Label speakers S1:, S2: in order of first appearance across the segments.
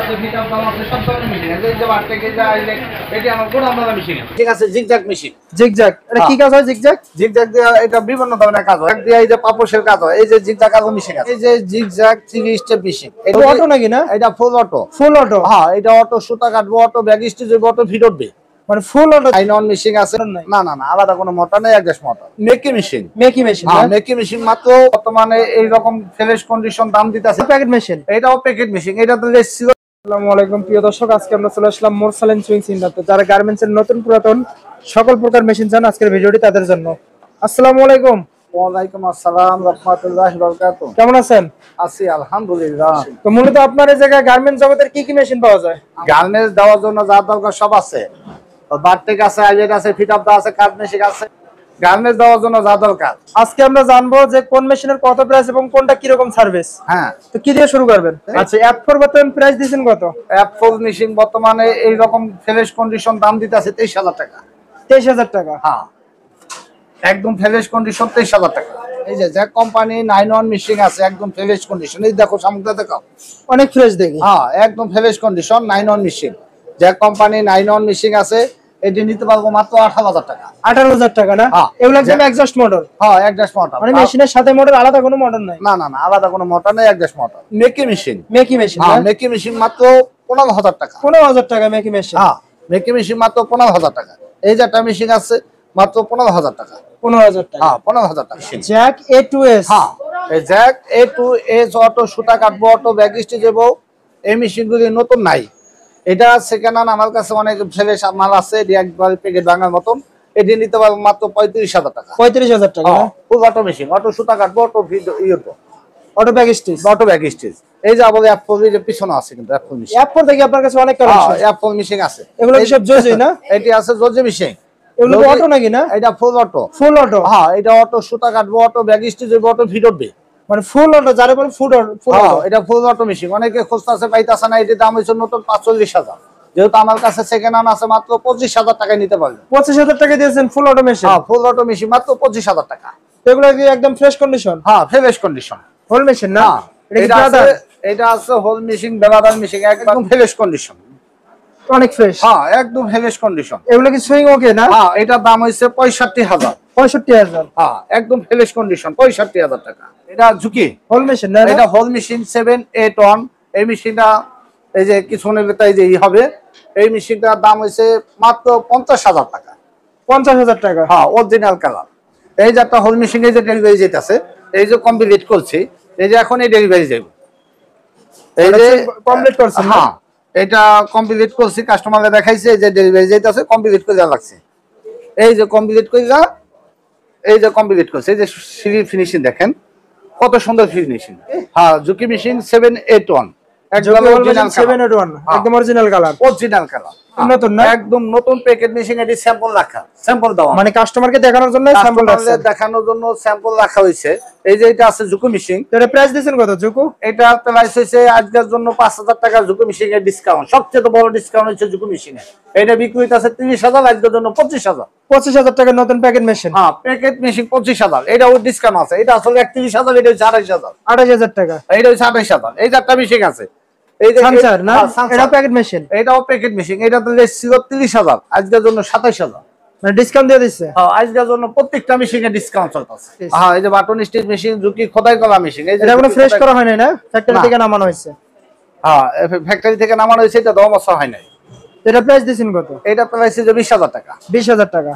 S1: আছে, ফিটার দাম আছে, সব ধরনের মেশিন আছে। এই যে বাট থেকে যা এই যে এটি আমার গোডাউন দাদা মেশিন। ঠিক আছে, জিগজ্যাগ মেশিন।
S2: জিগজ্যাগ এটা কি কাজ হয়? জিগজ্যাগ
S1: জিগজ্যাগ দিয়ে এটা বিভিন্ন ধরনের কাজ হয়। দিয়ে এই যে পাপোশের কাজ হয়। এই যে জিগজ্যাগ কাজ মেশিন আছে। এই যে জিগজ্যাগ 3 স্টেপ মেশিন।
S2: এটা অটো নাকি না?
S1: এটা ফুল অটো।
S2: ফুল অটো?
S1: হ্যাঁ, এটা অটো, সুতা কাটবো অটো, ব্যাগ স্টিচ হবে অটো, ফিট হবে।
S2: মানে ফুল অটো।
S1: আইনন মেশিন আছে? না না না, আলাদা কোনো মোটর নেই, অ্যাডজাস্ট মোটর। মেকি মেশিন।
S2: মেকি মেশিন?
S1: হ্যাঁ, মেকি মেশিন মাত্র বর্তমানে এই রকম ফ্রেশ কন্ডিশন দাম দিতেছে।
S2: Packet machine?
S1: এটাও প্যাকেট মেশিন। এটা তো ছিল।
S2: আসসালামু আলাইকুম প্রিয় দর্শক, আজকে আমরা চলে আসলাম মোরসালেন সুইং সেন্টারে। যারা গার্মেন্টস এর নতুন পুরাতন সকল প্রকার মেশিন চান, আজকের ভিডিওটি তাদের জন্য। আসসালামু আলাইকুম।
S1: ওয়ালাইকুম আসসালাম রাহমাতুল্লাহি ওয়া বারাকাতুহু।
S2: কেমন আছেন?
S1: আছি আলহামদুলিল্লাহ।
S2: তো মূলত আপনার এই জায়গায় গার্মেন্টস জগতের কি কি মেশিন পাওয়া যায়?
S1: গার্মেন্টস দেওয়ার জন্য যা দরকার সব আছে। বারটেক আছে, আইলেট আছে, ফিট আপ আছে, কাট মেশিন আছে। গার্মেন্টস দেওয়ার জন্য যা দরকার
S2: আজকে আমরা জানবো যে কোন মেশিনের কত প্রাইস এবং কোনটা কি রকম সার্ভিস।
S1: হ্যাঁ,
S2: তো কি দিয়ে শুরু করবেন? আচ্ছা, F4 বর্তমান প্রাইস দিবেন কত?
S1: F4 মেশিন বর্তমানে এই রকম ফ্রেশ কন্ডিশন দাম দিতেছে 23000 টাকা।
S2: 23000 টাকা?
S1: হ্যাঁ, একদম ফ্রেশ কন্ডিশন 23000 টাকা। এই যে জ্যাক কোম্পানি 91 মেশিন আছে, একদম ফ্রেশ কন্ডিশন। এই দেখো সামগ্রীটা দেখো,
S2: অনেক ফ্রেশ দেখি।
S1: হ্যাঁ, একদম fresh condition 91 machine. Jack company 91 machine আছে। এটি নিতে পারবো মাত্র 18000 টাকা।
S2: 18000 টাকা না? এগুলো একদম এক্সস্ট মোটর?
S1: হ্যাঁ, এক্সস্ট মোটর।
S2: মানে মেশিনের সাথে মোটর, আলাদা কোনো মোটর নাই?
S1: না না না, আলাদা কোনো মোটর নেই, এক্সস্ট মোটর। মেকি মেশিন?
S2: মেকি মেশিন?
S1: হ্যাঁ, মেকি মেশিন মাত্র 15000 টাকা।
S2: 15000 টাকা মেকি মেশিন?
S1: হ্যাঁ, মেকি মেশিন মাত্র 15000 টাকা। এই যে একটা মেশিন আছে মাত্র 15000 টাকা।
S2: 15000 টাকা?
S1: হ্যাঁ, 15000 টাকা।
S2: Jack A2S?
S1: হ্যাঁ, এই জ্যাক A2S অটো, সুতা কাটবো অটো, ব্যাগ স্টিচ দেবো। এই মেশিনগুলি নতুন নাই, এটা সেকেন্ড হ্যান্ড। আমার কাছে অনেক ফ্রেশ মাল আছে, এটি একবার প্যাকেট ভাঙার মতন। এটি নিতে পারবো মাত্র 35000 টাকা।
S2: 35000 টাকা?
S1: ফুল অটো মেশিন, অটো সুতা কাটবো, auto
S2: auto bag stitch?
S1: Auto bag stitch. এই যে আমাদের F4 এর পিছনে আছে, কিন্তু F4 মেশিন।
S2: F4 থেকে আপনার কাছে অনেক কালেকশন?
S1: F4 মেশিন আছে।
S2: এগুলো কি সব জোজি না?
S1: এটি আছে জোজি মেশিন।
S2: এগুলো অটো নাকি না?
S1: এটা ফুল অটো।
S2: ফুল অটো?
S1: হ্যাঁ, এটা অটো, সুতা কাটবো অটো, ব্যাগ স্টিচ দেবো অটো, ফিট হবে।
S2: মানে ফুল অটো যারা বলে ফুল অটো?
S1: এটা ফুল অটো মেশিন। অনেকে খুঁজতেছে পাইতাছে না, এটির দাম হচ্ছে নতুন 45000। যেহেতু আমার কাছে সেকেন্ড হ্যান্ড আছে, মাত্র 25000 টাকায় নিতে পারবেন।
S2: 25000 টাকা দিয়েছেন ফুল অটো মেশিন?
S1: হ্যাঁ, ফুল অটো মেশিন মাত্র 25000 টাকা।
S2: এগুলো কি একদম ফ্রেশ কন্ডিশন?
S1: হ্যাঁ, ফ্রেশ কন্ডিশন।
S2: হোল মেশিন না?
S1: এটা আছে হোল মেশিন, বেলাদার মেশিন, একদম ফ্রেশ কন্ডিশন।
S2: অনেক ফ্রেশ?
S1: হ্যাঁ, একদম ফ্রেশ কন্ডিশন।
S2: এগুলো কি সুইং ওকে না?
S1: হ্যাঁ, এটার দাম হচ্ছে 65000।
S2: 65000?
S1: হ্যাঁ, একদম ফ্রেশ কন্ডিশন, 65000 টাকা। এটা ঝুঁকি
S2: হোল মেশিন না?
S1: এটা হোল মেশিন 781। এই মেশিনটা এই যে কিছুক্ষণের ভিতরে এই যে হবে, এই মেশিনটার দাম হচ্ছে মাত্র 50000 টাকা।
S2: 50000 টাকা?
S1: হ্যাঁ, অরিজিনাল কালার। এই যে একটা হোল মেশিন, এই যে ডেলিভারি যেতেছে, এই যে কমপ্লিট করছি, এই যে এখন এই ডেলিভারি যাবে, এই যে
S2: কমপ্লিট করছেন?
S1: হ্যাঁ, এটা কমপ্লিট করছি, কাস্টমারকে দেখাইছে, এই যে ডেলিভারি যেতেছে, কমপ্লিট করে দেওয়া লাগছে। এই যে কমপ্লিট করে যা, এই যে কমপ্লিট করছে, এই যে সিঁড়ি ফিনিশিং দেখেন কত সুন্দর ফিনিশিং। হ্যাঁ, ঝুঁকি মেশিন 781, একদম অরিজিনাল
S2: 781, একদম অরিজিনাল কালার?
S1: অরিজিনাল কালার,
S2: নতুন না?
S1: একদম নতুন প্যাকেট মেশিন। এটি স্যাম্পল রাখা, স্যাম্পল দাও
S2: মানে কাস্টমারকে দেখানোর জন্য স্যাম্পল রাখা?
S1: দেখানোর জন্য স্যাম্পল রাখা হয়েছে। এই যে এটা আছে ঝুঁকি মেশিন।
S2: এর প্রাইস দিবেন কত জুকু?
S1: এটা প্রাইস হইছে আজকের জন্য 5000 টাকা ঝুঁকি মেশিন এর ডিসকাউন্ট। সবচেয়ে বড় ডিসকাউন্ট হচ্ছে ঝুঁকি মেশিনে। এটা বিক্রি হইতাছে 30000, আজকের জন্য 25000।
S2: 25000 টাকা নতুন প্যাকেট মেশিন?
S1: হ্যাঁ, প্যাকেট মেশিন 25000। এটা ওই ডিসকাউন্ট আছে। এটা আসলে 31000, এটা হচ্ছে 28000।
S2: 28000 টাকা?
S1: এটা হচ্ছে 28000। এই যে একটা মেশিন আছে, এই যে
S2: সানসার না? এটা প্যাকেট মেশিন?
S1: এটাও প্যাকেট মেশিন। এটা তো ছিল 30000, আজকের জন্য 27000।
S2: মানে ডিসকাউন্ট দিয়ে দিচ্ছে?
S1: হ্যাঁ, আজকের জন্য প্রত্যেকটা মেশিনে ডিসকাউন্ট চলতেছে। হ্যাঁ, এই যে বাটন স্টিচ মেশিন, ঝুঁকি খোদাই করা মেশিন। এই যে
S2: এটা কোনো ফ্রেশ করা হয় নাই না? ফ্যাক্টরি থেকে নামানো হয়েছে?
S1: হ্যাঁ, ফ্যাক্টরি থেকে নামানো হয়েছে, এটা 10 বছর হয় নাই।
S2: এটা প্রাইস দিছেন কত?
S1: এটা প্রাইস হচ্ছে 20000 টাকা।
S2: 20000 টাকা?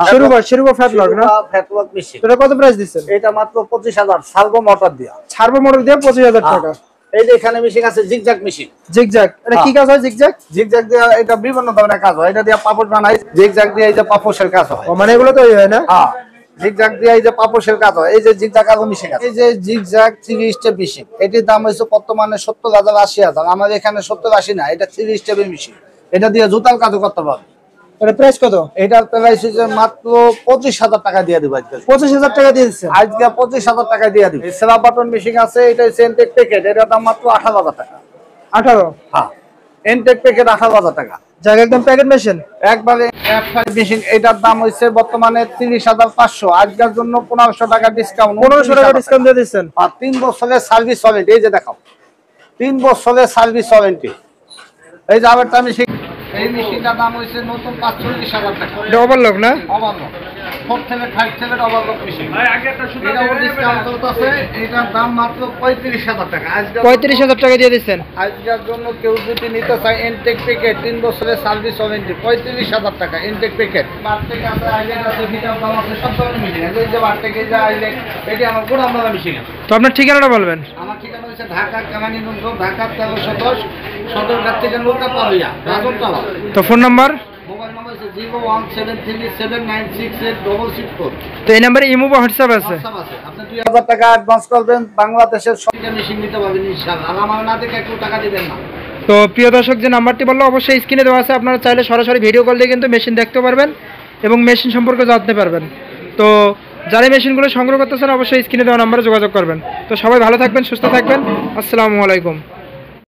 S2: শুরু ফ্যাটলক না?
S1: ফ্যাটলক মেশিন।
S2: এটা কত প্রাইস দিছেন?
S1: এটা মাত্র 25000, সার্ভো মোটর দিয়া।
S2: সার্ভো মোটর দিয়ে 25000 টাকা?
S1: এই যে এখানে মেশিন আছে জিগজ্যাগ মেশিন।
S2: জিগজ্যাগ এটা কি কাজ হয়? জিগজ্যাগ?
S1: জিগজ্যাগ দিয়ে এটা বিভিন্ন ধরনের কাজ হয়। এটা দিয়ে পাপোশ বানাই, জিগজ্যাগ দিয়ে এই যে পাপোশের কাজ হয়।
S2: মানে এগুলো তো হয় না?
S1: হ্যাঁ, জিগজ্যাগ দিয়ে এই যে পাপোশের কাজ হয়। এই যে জিগজ্যাগ আলো মেশিন আছে। এই যে জিগজ্যাগ 3 স্টেপ মেশিন, এটির দাম হইছে বর্তমানে 70000, 80000। আমাদের এখানে 70, 80 না, এটা 3 স্টেপের মেশিন। এটা দিয়ে জুতার কাজ করতে পারবে।
S2: এটা প্রাইস কত?
S1: এটার প্রাইস হচ্ছে মাত্র 25000 টাকা দিয়ে দিব আজকে।
S2: 25000 টাকা দিয়ে দিচ্ছেন
S1: আজকে? 25000 টাকা দিয়ে দিব। সেরা বাটন মেশিন আছে, এটা সেন্টেক প্যাকেট, এটার দাম মাত্র 18000 টাকা।
S2: 18?
S1: হ্যাঁ, এনটেক প্যাকেট 18000 টাকা।
S2: জায়গা একদম প্যাকেট মেশিন
S1: একবারে F5 মেশিন। এটার দাম হচ্ছে বর্তমানে 30500, আজকের জন্য 1500 টাকা ডিসকাউন্ট।
S2: 1500 টাকা ডিসকাউন্ট দিয়ে দিচ্ছেন?
S1: আর 3 বছরের সার্ভিস ওয়ারেন্টি। এই যে দেখাও, 3 বছরের সার্ভিস ওয়ারেন্টি। এই যে আবারটা আমি এই মেশিনটার দাম হয়েছে নতুন 45,000 টাকা।
S2: এটা ওভারলক না?
S1: ওভারলক 4 থেকে 5 থেকে ওভারলক মেশিন। এটাও ডিসকাউন্ট চলতেছে, এটার দাম মাত্র 35,000 টাকা। আজকে
S2: 35,000 টাকা দিয়ে দিচ্ছেন।
S1: আজকের জন্য কেউ যদি নিতে চায় ইনটেক প্যাকেট 3 বছরের সার্ভিস ওয়ারেন্টি 35,000 টাকা ইনটেক প্যাকেট। মার্কেট আছে, আইলেট আছে, ভিটার দাম আছে, সব ধরনের মেশিন। এই যে মার্কেটে যে আইলেট, এটি আমার গোড়া মালা মেশিন।
S2: তো আপনার ঠিকানাটা বলবেন।
S1: আমার ঠিকানা হচ্ছে ঢাকা কেরানীগঞ্জ, ঢাকা 1310, সদরঘাট থেকে নৌকা পাবিয়া, রাজনতলা।
S2: তো ফোন নাম্বার?
S1: মোবাইল নাম্বার হচ্ছে 01737968664।
S2: তো এই নাম্বারে ইমো বা হোয়াটসঅ্যাপ আছে?
S1: আপনি 2000 টাকা অ্যাডভান্স করবেন, বাংলাদেশের সব মেশিন নিতে পারবেন ইনশাআল্লাহ। আর আমার না দেখে একটু টাকা দিবেন না।
S2: তো প্রিয় দর্শক, যে নাম্বারটি বললো অবশ্যই স্ক্রিনে দেওয়া আছে, আপনারা চাইলে সরাসরি ভিডিও কল দিয়ে কিন্তু মেশিন দেখতে পারবেন এবং মেশিন সম্পর্কে জানতে পারবেন। তো যারা মেশিনগুলো সংগ্রহ করতেছেন অবশ্যই স্ক্রিনে দেওয়া নাম্বারে যোগাযোগ করবেন। তো সবাই ভালো থাকবেন, সুস্থ থাকবেন। আসসালামু আলাইকুম।